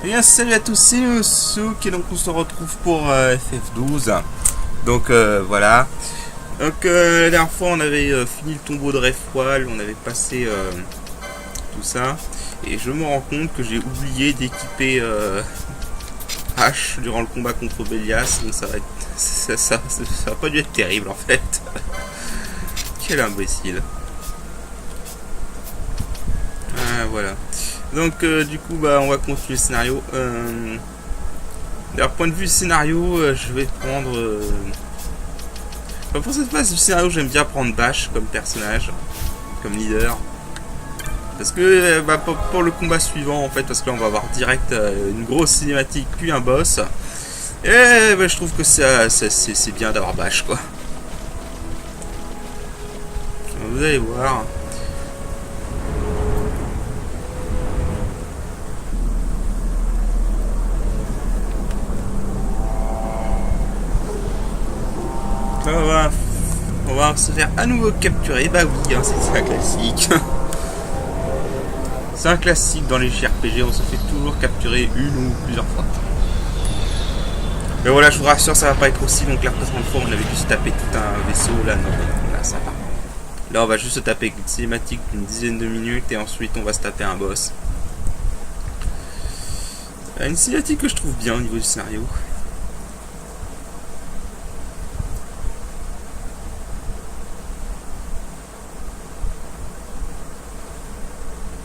Eh bien, salut à tous, c'est Souk et donc on se retrouve pour FF12. Donc voilà. Donc la dernière fois on avait fini le tombeau de Rayfwal, on avait passé tout ça. Et je me rends compte que j'ai oublié d'équiper H durant le combat contre Bélias. Donc ça va être, ça va pas dû être terrible en fait. Quel imbécile. Ah, voilà. Donc du coup on va continuer le scénario. D'un point de vue scénario, je vais prendre... pour cette phase du scénario, j'aime bien prendre Bash comme personnage, comme leader. Parce que pour le combat suivant, en fait, parce que là on va avoir direct une grosse cinématique puis un boss. Et je trouve que c'est bien d'avoir Bash, quoi. Vous allez voir. On va se faire à nouveau capturer. Bah oui, hein, c'est un classique. C'est un classique dans les JRPG, on se fait toujours capturer une ou plusieurs fois. Mais voilà, je vous rassure, ça va pas être aussi long que la précédente fois. On avait dû se taper tout un vaisseau. Là, non, là ça va. Là, on va juste se taper une cinématique d'une dizaine de minutes et ensuite on va se taper un boss. Une cinématique que je trouve bien au niveau du scénario.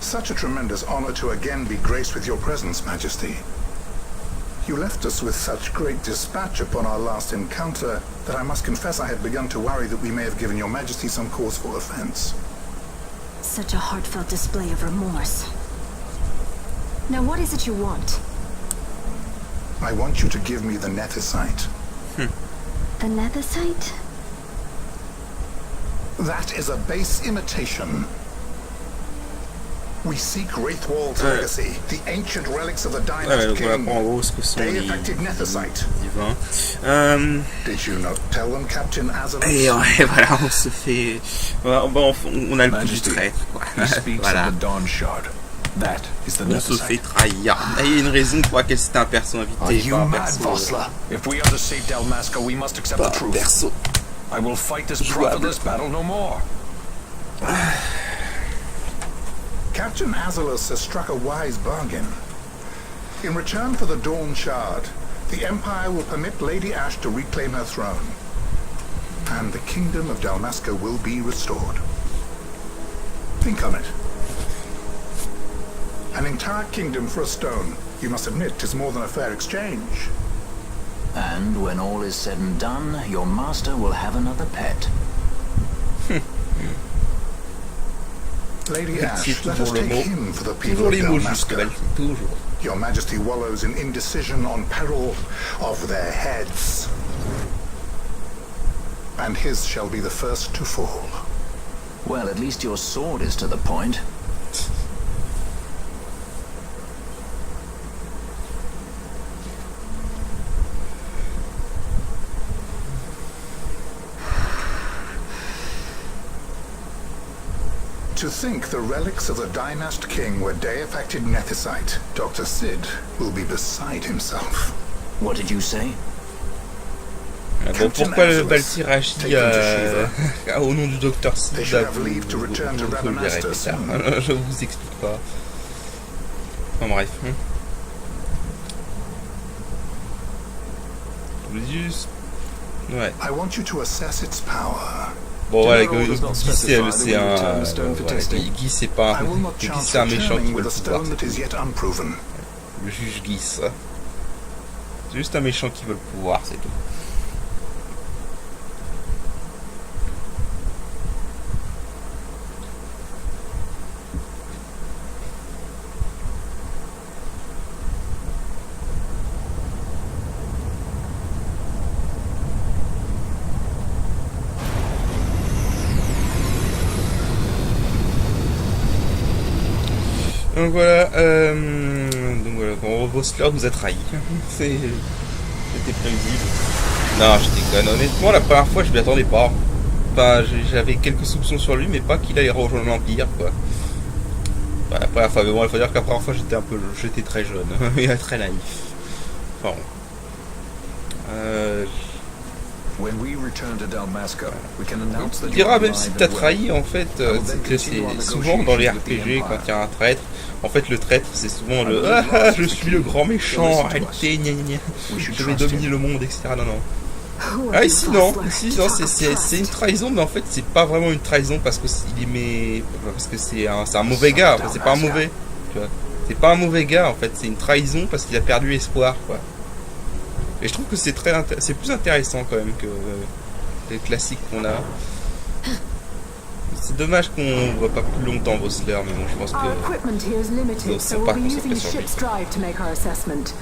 Such a tremendous honor to again be graced with your presence, Majesty. You left us with such great dispatch upon our last encounter that I must confess I had begun to worry that we may have given your Majesty some cause for offense. Such a heartfelt display of remorse. Now what is it you want? I want you to give me the Nethicite. The Nethicite? That is a base imitation. We seek Wraithwald's legacy, the ancient relics of the Dynast King. They affected Nethicite. Did you not tell them, Captain Azalos? Et voilà, on se fait... On a le coup du traître, quoi. Voilà. On se fait trahir. Il y a une raison pour laquelle c'était un perso invité, pas un perso... If we are to save Dalmasca, we must accept the truth. Perso. I will fight this profitless battle no more. Captain Azalos has struck a wise bargain. In return for the Dawn Shard, the Empire will permit Lady Ash to reclaim her throne, and the Kingdom of Dalmasca will be restored. Think on it. An entire kingdom for a stone, you must admit, is more than a fair exchange. And when all is said and done, your master will have another pet. Lady Ash, let us take him for the people of Dalmasca. Your Majesty wallows in indecision on peril of their heads. And his shall be the first to fall. Well, at least your sword is to the point. To think the relics of the Dynast King were Day-affected Nethicite, Dr. Sid will be beside himself. What did you say? Bon, pourquoi le Baltir agit au nom du Dr. Sid? Vous le verrez plus tard. Je vous explique pas. Enfin bref. Juste... Ouais. I want you to assess its pour. Bon voilà, Guy c'est un... Guy c'est pas... Guy c'est un méchant qui veut le pouvoir. Le juge Guy. C'est juste un méchant qui veut le pouvoir, c'est tout. Donc voilà, Bossler nous a trahis. C'était prévisible. Non, je déconne. Honnêtement, la première fois, je m'y attendais pas. Enfin, j'avais quelques soupçons sur lui, mais pas qu'il allait rejoindre l'Empire, quoi. Bah, la première fois, mais bon, il faut dire que la première fois j'étais très jeune et très naïf. Enfin bon. When we return to Dalmasca, we can announce that Tu diras you même are si alive t'as and well. trahi en fait, c'est que c'est souvent dans les RPG quand il y a un traître, en fait le traître c'est souvent le ah je suis le grand méchant, en réalité gna gna gna, je vais dominer le monde, etc. Non non. Ah ici non, c'est une trahison, mais en fait c'est pas vraiment une trahison parce que c'est un mauvais gars, enfin, c'est pas un mauvais, tu vois. C'est pas un mauvais gars en fait, c'est une trahison parce qu'il a perdu espoir quoi. Et je trouve que c'est plus intéressant quand même que les classiques qu'on a. C'est dommage qu'on voit pas plus longtemps Vossler, mais bon je pense Our que equipment here is limited, so we'll be using the ship's drive to make our assessment.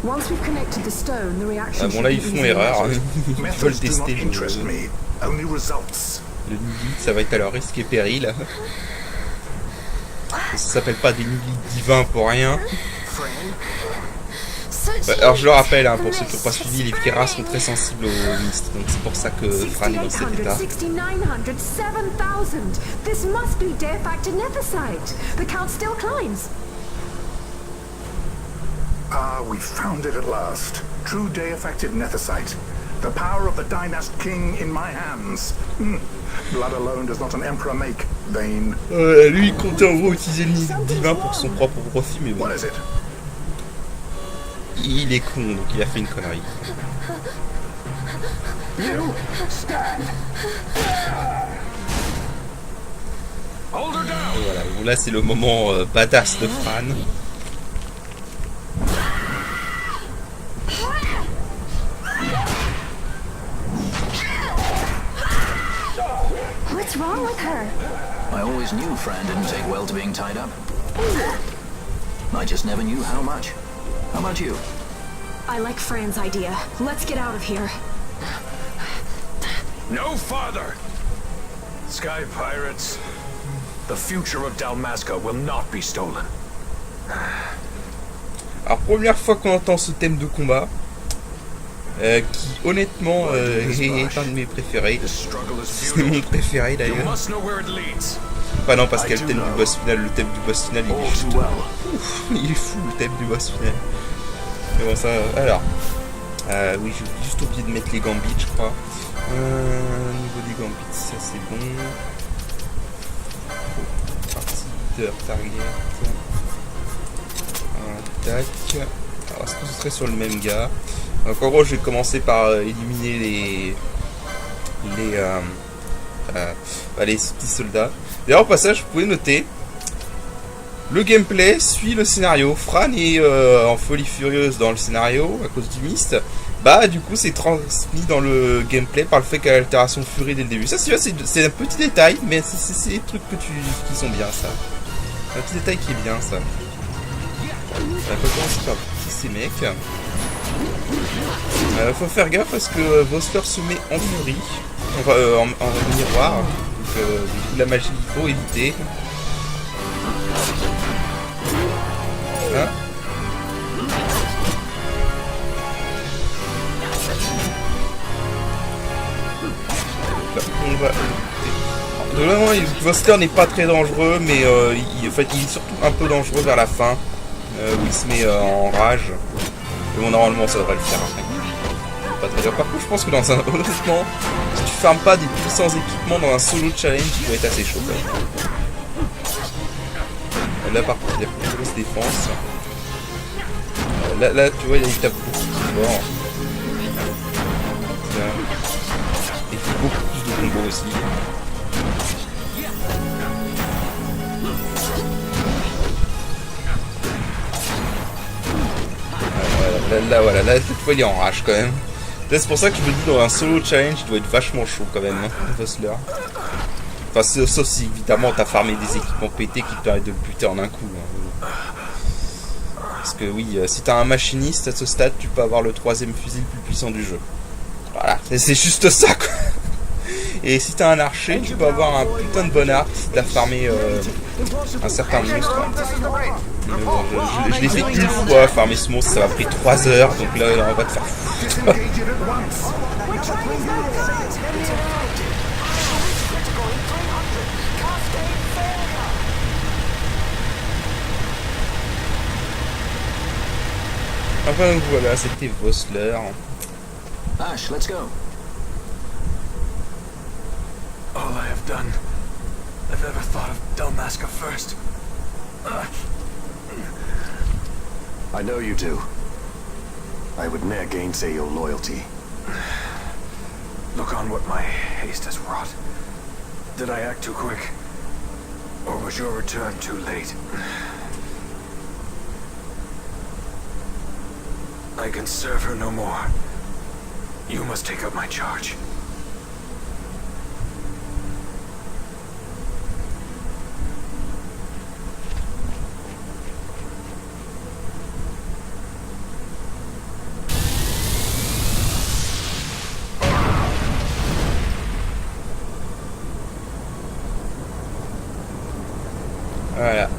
Once we've connected the stone, the reaction bon là ils font erreur, ils veulent Methods do not tester interest me, only results. le Nihilite, ça va être à leur risque et péril. Ça s'appelle pas des Nihilites divins pour rien. Alors je le rappelle, hein, pour ceux qui n'ont pas suivi, les Kera sont très sensibles aux mist, donc c'est pour ça que Fran est dans cet état. 6,900, 7,000. This must be Deifacted Nethersite. The count still climbs. Ah, we found it at last. True Deifacted Nethersite. The power of the Dynast King in my hands. Blood alone does not an emperor make. Vain. Lui il comptait en gros utiliser le Nihilite divin pour son propre profit, mais bon. What is it? Il est con, donc il a fait une connerie. Hold her down. Et voilà, bon, là c'est le moment badass de Fran. What's wrong with her? I always knew Fran didn't take well to being tied up. I just never knew how much. How about you? I like Fran's idea. Let's get out of here. No farther! Sky pirates, the future of Dalmasca will not be stolen. Alors première fois qu'on entend ce thème de combat, qui honnêtement est un de mes préférés. The struggle is C'est mon futile. préféré You d'ailleurs. must know where it leads. Pas non parce qu'il y a le thème du boss final. Le thème du boss final il est juste il est fou le thème du boss final. Mais bon ça. Alors. Oui j'ai juste oublié de mettre les gambits je crois. Niveau des gambits ça c'est bon. Partie target. Tac. Alors est-ce que ce serait sur le même gars? Donc en gros je vais commencer par éliminer les petits soldats. D'ailleurs au passage vous pouvez noter le gameplay suit le scénario. Fran est en folie furieuse dans le scénario à cause du mist. Bah du coup c'est transmis dans le gameplay par le fait qu'elle a l'altération de furie dès le début. Ça c'est un petit détail mais c'est des trucs qui sont bien ça. Un petit détail qui est bien ça. On va commencer par ces mecs. Faut faire gaffe parce que Vossler se met en furie, en miroir, donc du coup la magie il faut éviter. Hein on va... De loin, Vossler n'est pas très dangereux, mais en fait, il est surtout un peu dangereux vers la fin, où il se met en rage. Mais bon, normalement, ça devrait le faire après. Pas très dur. Par contre, je pense que honnêtement, si tu farmes pas des puissants équipements dans un solo challenge, tu vas être assez chaud. Là, par contre, il y a plus de grosse défense. Là, tu vois, il tape beaucoup plus fort. Et il fait beaucoup plus de combos aussi. Là, cette fois il est en rage quand même. Là, c'est pour ça que je me dis dans un solo challenge, il doit être vachement chaud quand même, hein, Vossler. Enfin, sauf si évidemment t'as farmé des équipements pétés qui te permettent de le buter en un coup. Hein. Parce que oui, si t'as un machiniste à ce stade, tu peux avoir le 3ème fusil le plus puissant du jeu. Voilà, c'est juste ça quoi. Et si t'as un archer, tu peux avoir un putain de bon arc si t'as farmé un certain monstre. Mais bon, je l'ai fait une fois, farmer ce monstre, ça m'a pris 3 heures, donc là on va te faire foutre. Enfin donc voilà, c'était Vossler. Ash, let's go. All I have done, I've ever thought of Dalmasca first. I know you do. I would ne'er gainsay your loyalty. Look on what my haste has wrought. Did I act too quick? Or was your return too late? I can serve her no more. You must take up my charge. Voilà.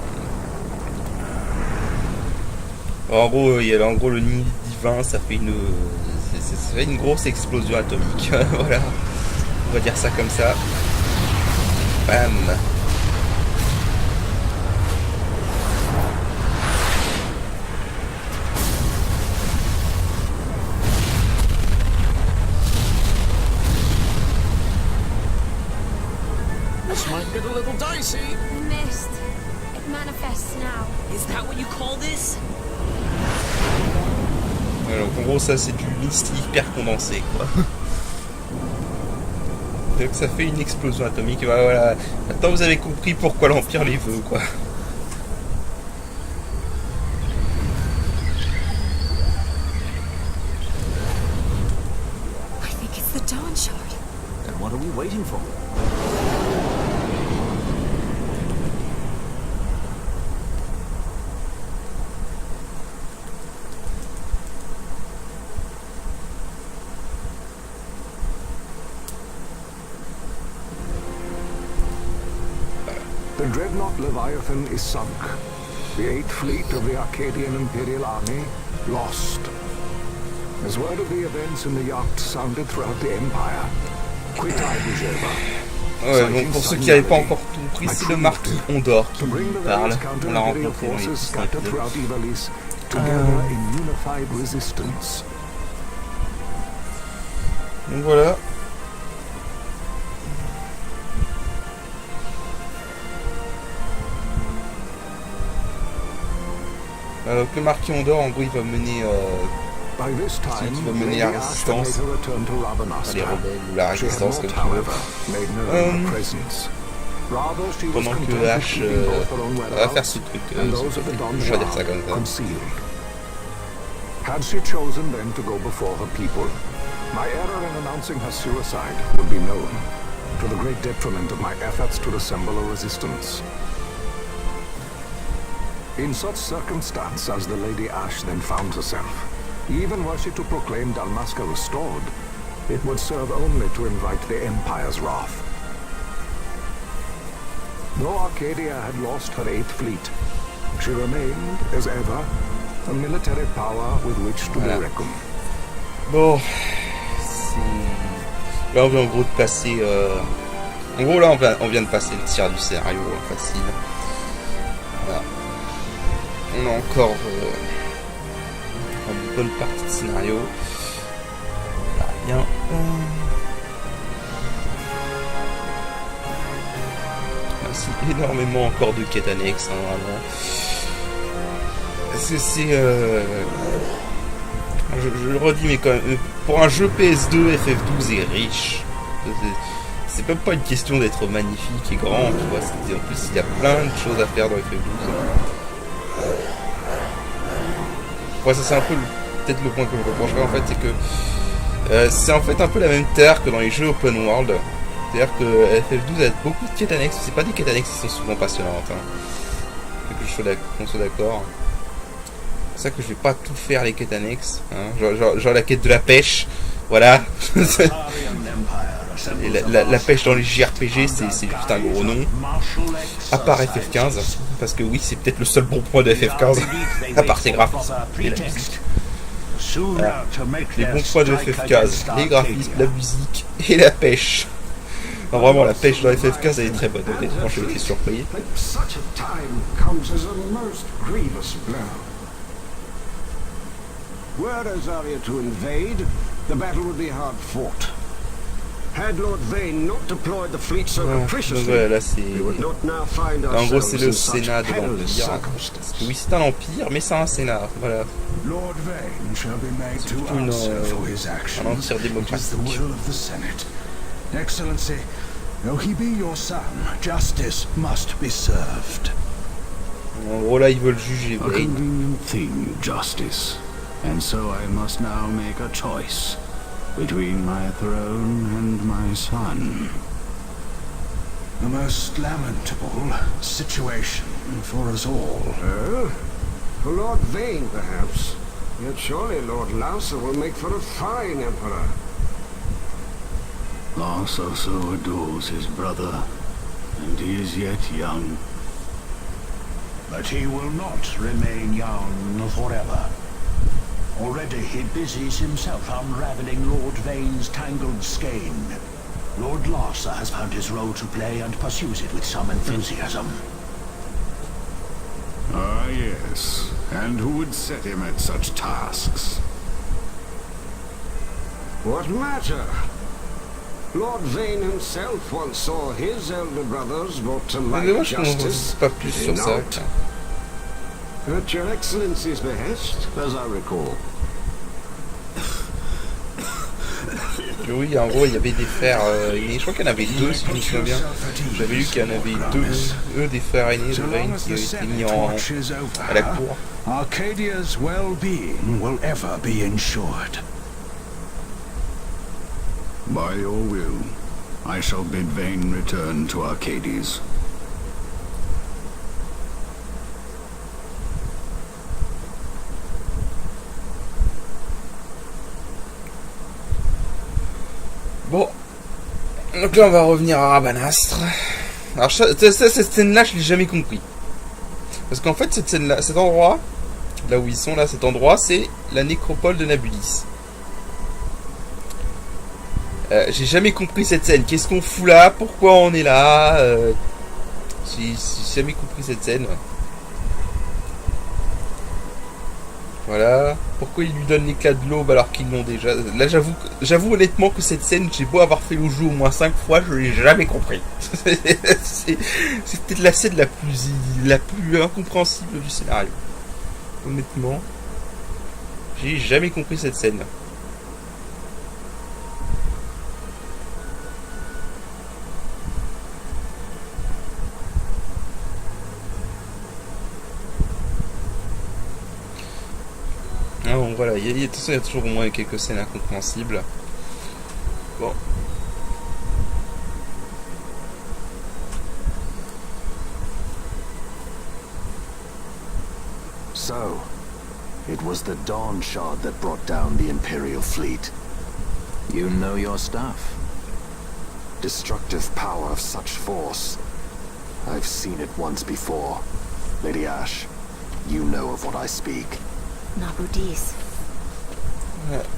En gros, il y a le nid divin, ça fait une grosse explosion atomique. Voilà. On va dire ça comme ça. Bam. This might get a little dicey. The mist. It manifests now. Is that what you call this? Ouais, donc en gros ça c'est du mist hyper condensé quoi. Donc ça fait une explosion atomique. Voilà. Maintenant vous avez compris pourquoi l'Empire les veut quoi. I think it's the Dawn Shard. And what are we waiting for? The dreadnought Leviathan is sunk. The 8th fleet of the Arcadian Imperial Army lost. As word of the events in the yacht sounded throughout the Empire, Quitai Bujeva. Ouais, donc pour ceux qui n'avaient pas encore compris, c'est le marquis Ondor qui parle. On l'a rencontré dans les donc voilà. Donc le marquis Ondor, en gros, il va mener la résistance, les rebelles ou la résistance comme tu veux. Pendant que Ash va faire ce truc, je vais dire ça comme ça. Had she chosen then to go before her people, my error in announcing her suicide would be known, to the great detriment of my efforts to assemble a resistance. In such circumstance as the Lady Ash then found herself, even were she to proclaim Dalmasca restored, it would serve only to invite the Empire's wrath. Though Arcadia had lost her 8th fleet, she remained, as ever, a military power with which to be reckoned. Bon, là on vient en gros de passer... En gros là on vient de passer le tiers du scénario, facile. Voilà. On a encore une bonne partie de scénario. Là, bien. C'est énormément encore de quêtes annexes, hein, vraiment. Parce que c'est... je le redis, mais quand même, pour un jeu PS2, FF12 est riche. C'est même pas une question d'être magnifique et grand, tu vois. En plus, il y a plein de choses à faire dans FF12. Ouais, ça c'est un peu peut-être le point que je reprocherais en fait, c'est que c'est en fait un peu la même terre que dans les jeux open world. C'est-à-dire que FF12 a beaucoup de quêtes annexes, c'est pas des quêtes annexes qui sont souvent passionnantes. Hein. Qu'on soit d'accord. C'est pour ça que je vais pas tout faire les quêtes annexes. Hein. Genre la quête de la pêche, voilà. Et la pêche dans les JRPG, c'est juste un gros nom. À part FF15, parce que oui, c'est peut-être le seul bon point de FF15, à part ses graphismes et la musique. Voilà. Les bons points de FF15, les graphismes, la musique et la pêche. Non, vraiment, la pêche dans FF15 elle est très bonne. Honnêtement, j'ai été surpris. Were Rosaria to invade, the battle would be hard fought. Had Lord Vayne not deployed the fleet so capriciously, là, we would not now find en gros, c'est ourselves le in such Sénat de perilous l'Empire. circumstances. Oui, c'est un empire, mais c'est un Sénat. Voilà. Lord Vayne shall be made to Une, answer for his un actions. empire It is the démocratique. will of the Senate. Excellency, though he be your son, justice must be served. En gros, là, ils veulent juger A Vayne. convenient thing, justice. And so I must now make a choice between my throne and my son. A most lamentable situation for us all. For Lord Vayne, perhaps. Yet surely Lord Lauser will make for a fine emperor. Larsa so adores his brother, and he is yet young. But he will not remain young forever. Already he busies himself unraveling Lord Vayne's tangled skein. Lord Larsa has found his role to play and pursues it with some enthusiasm. Ah, yes. And who would set him at such tasks? What matter? Lord Vayne himself once saw his elder brothers brought to Mais light moi, je ne justice. pas plus Did sur he ça. not? At your Excellency's behest, as I recall. Oui, en gros, il y avait des frères aînés. Je crois qu'il y en avait deux, si je me souviens bien. J'avais lu qu'il y en avait deux des frères aînés de Vayne qui avaient été mis à la cour. Arcadia's well-being will ever be ensured. By your will, I shall bid Vayne return to Arcades. Bon. Donc là, on va revenir à Rabanastre. Alors, cette scène-là, je l'ai jamais compris. Parce qu'en fait, cette scène-là, cet endroit, là où ils sont, là, cet endroit, c'est la nécropole de Nabulis. J'ai jamais compris cette scène. Qu'est-ce qu'on fout là? Pourquoi on est là? J'ai jamais compris cette scène. Voilà. Pourquoi ils lui donnent l'éclat de l'aube alors qu'ils l'ont déjà? Là, j'avoue honnêtement que cette scène, j'ai beau avoir fait le jeu au moins 5 fois, je l'ai jamais compris. C'est peut-être la scène la plus incompréhensible du scénario. Honnêtement, j'ai jamais compris cette scène. Donc voilà, de toute façon, il y a toujours au moins quelques scènes incompréhensibles. Bon. So, it was the Dawn Shard that brought down the Imperial fleet. You know your stuff. Destructive power of such force. I've seen it once before. Lady Ash, you know of what I speak. Nabudis.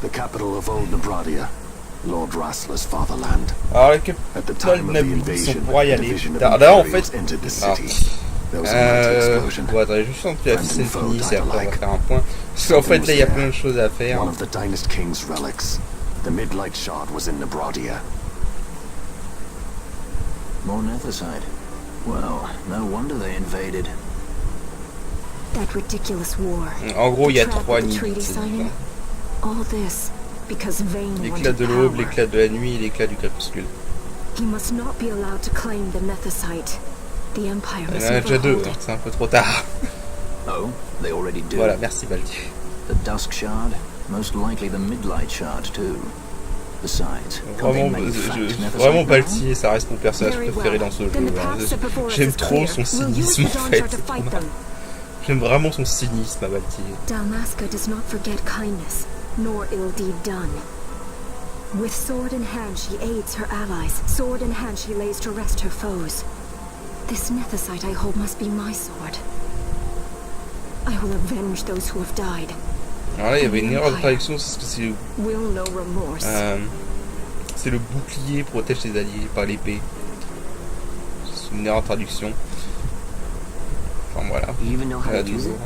The capital of Old Nebradia, Lord Rassler's fatherland. Alors, la At the capitale time de of the Nabulis, on invasion, pourra y a aller. division of D'ailleurs, en Imperials fait... entered the Alors, city. There was a mighty explosion. bon, attendez, juste en que la scène finisse et après on va alike. faire un point. Parce qu'en fait, là, il y a plein de choses à faire. One of the Dynast King's relics. The Midlight Shard was in Nebradia. More Netherside. Well, no wonder they invaded. That ridiculous war. En gros, il y a The trap 3 with the nids. treaty signing. All this because Vayne L'éclat wanted de l'aube, power. l'éclat de la nuit et l'éclat du crépuscule. He must not be allowed to claim the Nethicite. The Empire Il must y en a never déjà deux, hold hein, it. c'est un peu trop tard. Oh, they already do. Voilà, merci Baldi. The Dusk Shard, most likely the Midlight Shard too. Besides, can they Vraiment, make fact Nethersite vraiment now? Balti, ça reste mon personnage Very préféré well. dans ce jeu. Then the hein. path set before us J'aime is trop clear. son We'll use cynisme the en Dawn fait. Shard to fight them. J'aime vraiment son cynisme à Balti. Dalmasca does not forget kindness, nor ill deed done. With sword in hand, she aids her allies. Sword in hand, she lays to rest her foes. This Nethicite I hold must be my sword. I will avenge those who have died. Alors là, il y avait une erreur de traduction, c'est ce que Will no remorse. c'est le bouclier protège ses alliés par l'épée. C'est une erreur de traduction. Enfin voilà. You even know how to use it?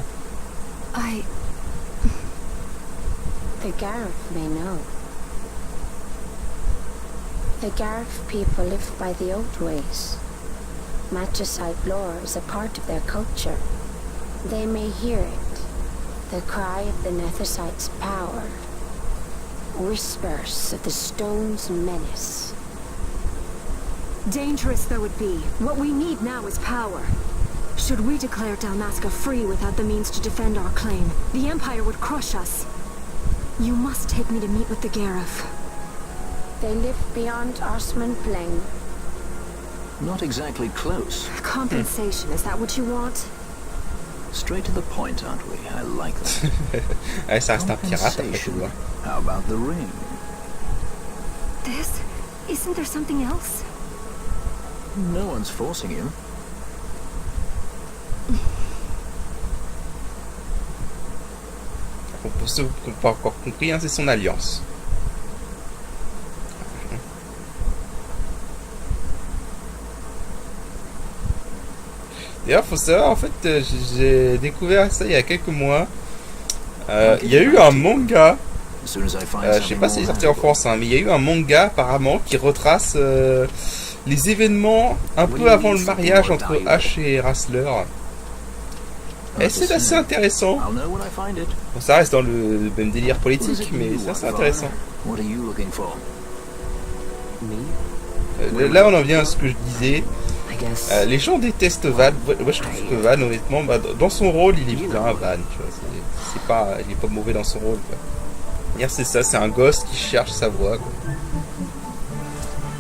The Gareth may know. The Gareth people live by the old ways. Matricide lore is a part of their culture. They may hear it, the cry of the Nethersight's power. Whispers of the stone's menace. Dangerous though it be, what we need now is power. Should we declare Dalmasca free without the means to defend our claim, the Empire would crush us. You must take me to meet with the Gareth. They live beyond Osman Plain. Not exactly close. Compensation, is that what you want? Straight to the point, aren't we? I like that. Ouais, ça reste un pirate après tout. How about the ring? This? Isn't there something else? No one's forcing you. Pour ceux qui n'ont pas encore compris, hein, c'est son alliance. D'ailleurs, faut savoir, en fait, j'ai découvert ça il y a quelques mois. Il y a eu un manga. Je sais pas si il est sorti en France, hein, mais il y a eu un manga apparemment qui retrace les événements un peu avant le mariage entre Ash et Rassler. Et c'est assez intéressant. Bon, ça reste dans le même délire politique, mais c'est assez intéressant. Là, on en vient à ce que je disais. Les gens détestent Van. Moi, je trouve que Van, honnêtement, bah, dans son rôle, il est bien, Van. Tu vois, il est pas mauvais dans son rôle. Quoi. C'est ça, c'est un gosse qui cherche sa voie. Quoi.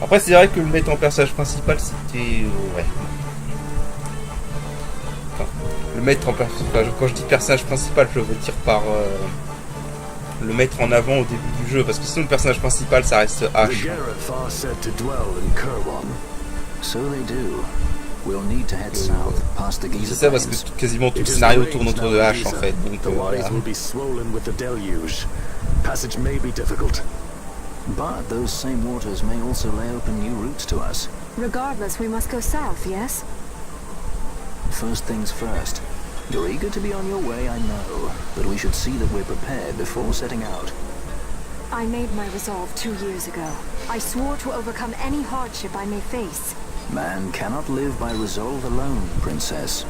Après, c'est vrai que le mettre en personnage principal, c'était... ouais. Enfin, le mettre en personnage... Quand je dis personnage principal, je veux dire par... le mettre en avant au début du jeu, parce que sinon le personnage principal, ça reste Ash. C'est ça, parce que quasiment tout le scénario tourne autour de Ash, en fait. Donc, voilà. Passage may be difficult. But those same waters may also lay open new routes to us. Regardless, we must go south, yes? First things first. You're eager to be on your way, I know, but we should see that we're prepared before setting out. I made my resolve 2 years ago. I swore to overcome any hardship I may face. Man cannot live by resolve alone, Princess.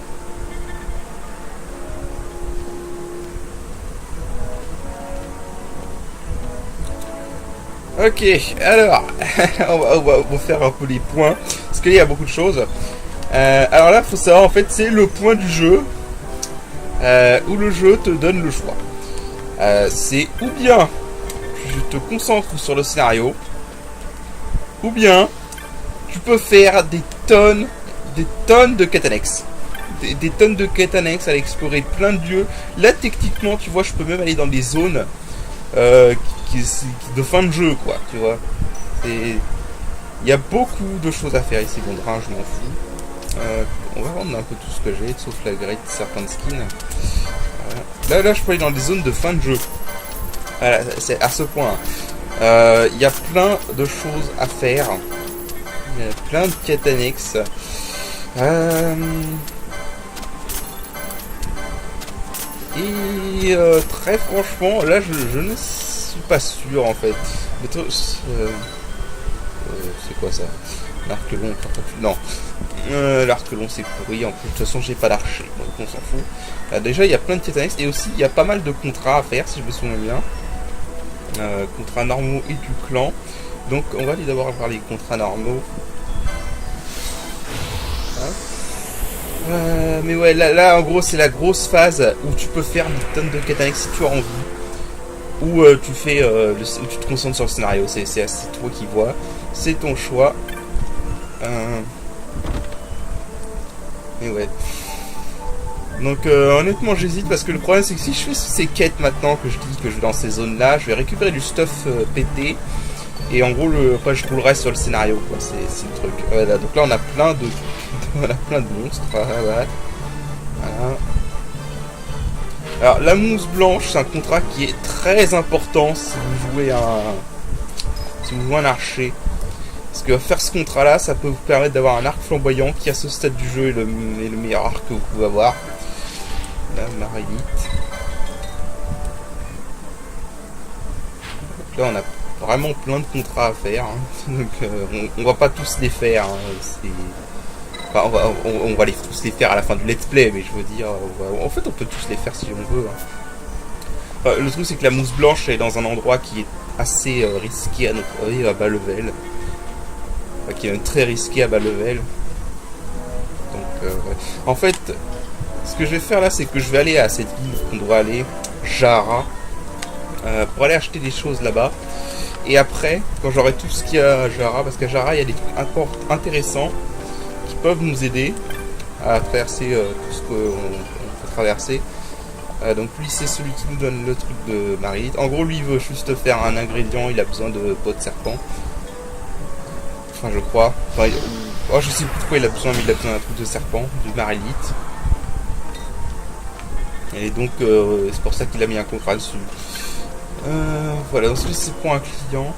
Ok, alors, on va faire un peu les points, parce qu'il y a beaucoup de choses. Alors là, il faut savoir, en fait, c'est le point du jeu, où le jeu te donne le choix. C'est ou bien tu te concentres sur le scénario, ou bien tu peux faire des tonnes de quêtes annexes. Des tonnes de quêtes annexes, aller explorer plein de lieux. Là, techniquement, tu vois, je peux même aller dans des zones de fin de jeu, quoi, tu vois. Il y a beaucoup de choses à faire ici. Bon, Drain, je m'en fous. On va vendre un peu tout ce que j'ai, sauf la grille de certains skins. Voilà. Là, je peux aller dans des zones de fin de jeu. Voilà, c'est à ce point. Il y a plein de choses à faire. Il y a plein de quêtes annexes. Et très franchement, là, je ne suis pas sûr, en fait. C'est quoi ça? L'arc long, non. L'arc long, c'est pourri. En plus, de toute façon, j'ai pas d'archer, donc on s'en fout. Déjà, il y a plein de quêtes annexes. Et aussi, il y a pas mal de contrats à faire, si je me souviens bien. Contrats normaux et du clan. Donc, on va aller d'abord voir les contrats normaux. Mais ouais, là en gros c'est la grosse phase où tu peux faire des tonnes de quêtes annexes si tu as envie. Ou tu fais tu te concentres sur le scénario, c'est toi qui vois, c'est ton choix. Mais ouais. Donc honnêtement j'hésite parce que le problème c'est que si je fais ces quêtes maintenant que je dis que je vais dans ces zones là, je vais récupérer du stuff pété. Et en gros après je roulerai sur le scénario quoi, c'est le truc. Voilà, donc là on a plein de monstres. Voilà. Alors la mousse blanche c'est un contrat qui est très important si vous jouez un archer. Parce que faire ce contrat là ça peut vous permettre d'avoir un arc flamboyant qui à ce stade du jeu est le meilleur arc que vous pouvez avoir. Là Marilite. là, on a vraiment plein de contrats à faire. Hein. Donc, on va pas tous les faire. Hein. Enfin, on va tous les faire à la fin du let's play, mais je veux dire, en fait, on peut tous les faire si on veut. Hein. Enfin, le truc, c'est que la mousse blanche est dans un endroit qui est assez risqué à notre à bas level. Enfin, qui est même très risqué à bas level. Donc, en fait, ce que je vais faire là, c'est que je vais aller à cette ville qu'on doit aller, Jahara, pour aller acheter des choses là-bas. Et après, quand j'aurai tout ce qu'il y a à Jahara, parce qu'à Jahara, il y a des trucs intéressants qui peuvent nous aider à traverser tout ce qu'on peut traverser. Donc lui, c'est celui qui nous donne le truc de Marilith. En gros, lui, il veut juste faire un ingrédient, il a besoin de peau de serpent. Enfin, je crois. Enfin, je sais plus pourquoi il a besoin, mais il a besoin d'un truc de serpent, du Marilith. Et donc, c'est pour ça qu'il a mis un contrat dessus. Voilà, ensuite c'est pour un client.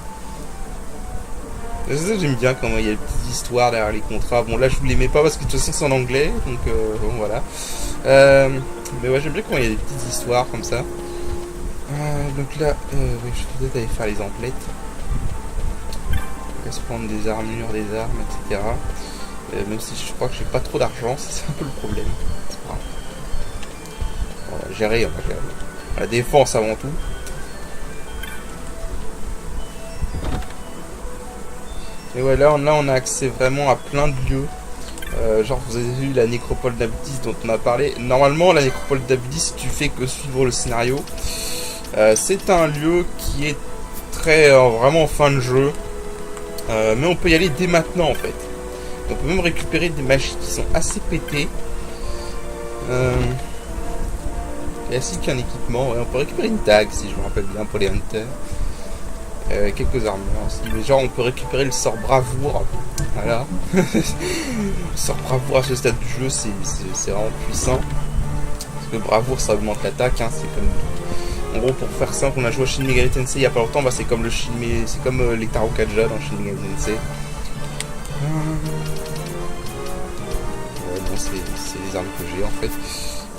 J'aime bien comment il y a des petites histoires derrière les contrats. Bon, là je vous les mets pas parce que de toute façon c'est en anglais, donc bon voilà. Mais ouais, j'aime bien quand il y a des petites histoires comme ça. Donc là, je vais peut-être aller faire les emplettes. On va se prendre des armures, des armes, etc. Même si je crois que j'ai pas trop d'argent, c'est un peu le problème. On va gérer, on va gérer. La défense avant tout. Et ouais, là on a accès vraiment à plein de lieux. Genre vous avez vu la nécropole d'Abydis dont on a parlé. Normalement la nécropole d'Abydis, tu fais que suivre le scénario. C'est un lieu qui est très vraiment en fin de jeu. Mais on peut y aller dès maintenant en fait. On peut même récupérer des magies qui sont assez pétées. Ainsi qu'un équipement. Ouais, on peut récupérer une tag si je me rappelle bien pour les hunters. Quelques armures aussi. Mais genre on peut récupérer le sort bravoure. Voilà. Le sort bravoure à ce stade du jeu, c'est vraiment puissant. Parce que bravoure ça augmente l'attaque. Hein, c'est comme. En gros, pour faire simple, on a joué à Shin Megami Tensei il y a pas longtemps. Bah, c'est comme c'est comme les Tarokaja dans Shin Megami Tensei. Bon, c'est les armes que j'ai en fait.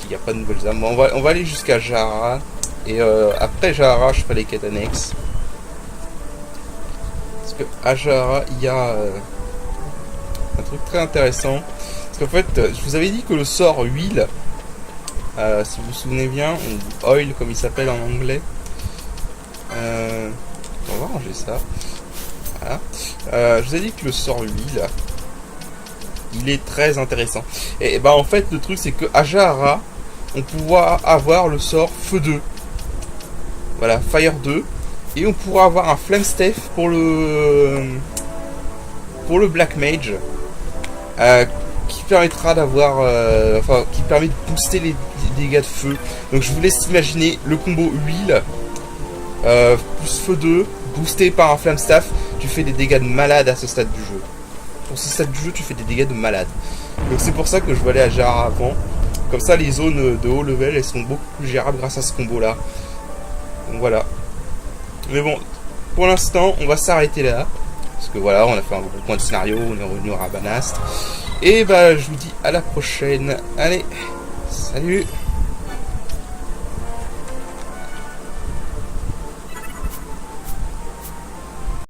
Il n'y a pas de nouvelles armes. Bon, on va aller jusqu'à Jahara. Et après Jahara, je ferai les quêtes annexes. Parce que à Jahara, il y a un truc très intéressant. Parce qu'en fait, je vous avais dit que le sort huile, si vous vous souvenez bien, ou oil comme il s'appelle en anglais. On va ranger ça. Voilà. Je vous ai dit que le sort huile, il est très intéressant. Et bah en fait, le truc c'est que à Jahara, on pourra avoir le sort Feu 2. Voilà, Fire 2. Et on pourra avoir un Flame Staff pour le Black Mage. Qui permettra d'avoir... enfin, qui permet de booster les dégâts de feu. Donc je vous laisse imaginer le combo huile. Plus Feu 2, boosté par un Flame Staff. Tu fais des dégâts de malade à ce stade du jeu. Pour ce stade du jeu, tu fais des dégâts de malade. Donc c'est pour ça que je vais aller à Jahara avant. Comme ça, les zones de haut level, elles sont beaucoup plus gérables grâce à ce combo-là. Donc voilà. Mais bon, pour l'instant, on va s'arrêter là. Parce que voilà, on a fait un gros point de scénario, on est revenu à Rabanastre. Et bah, je vous dis à la prochaine. Allez, salut!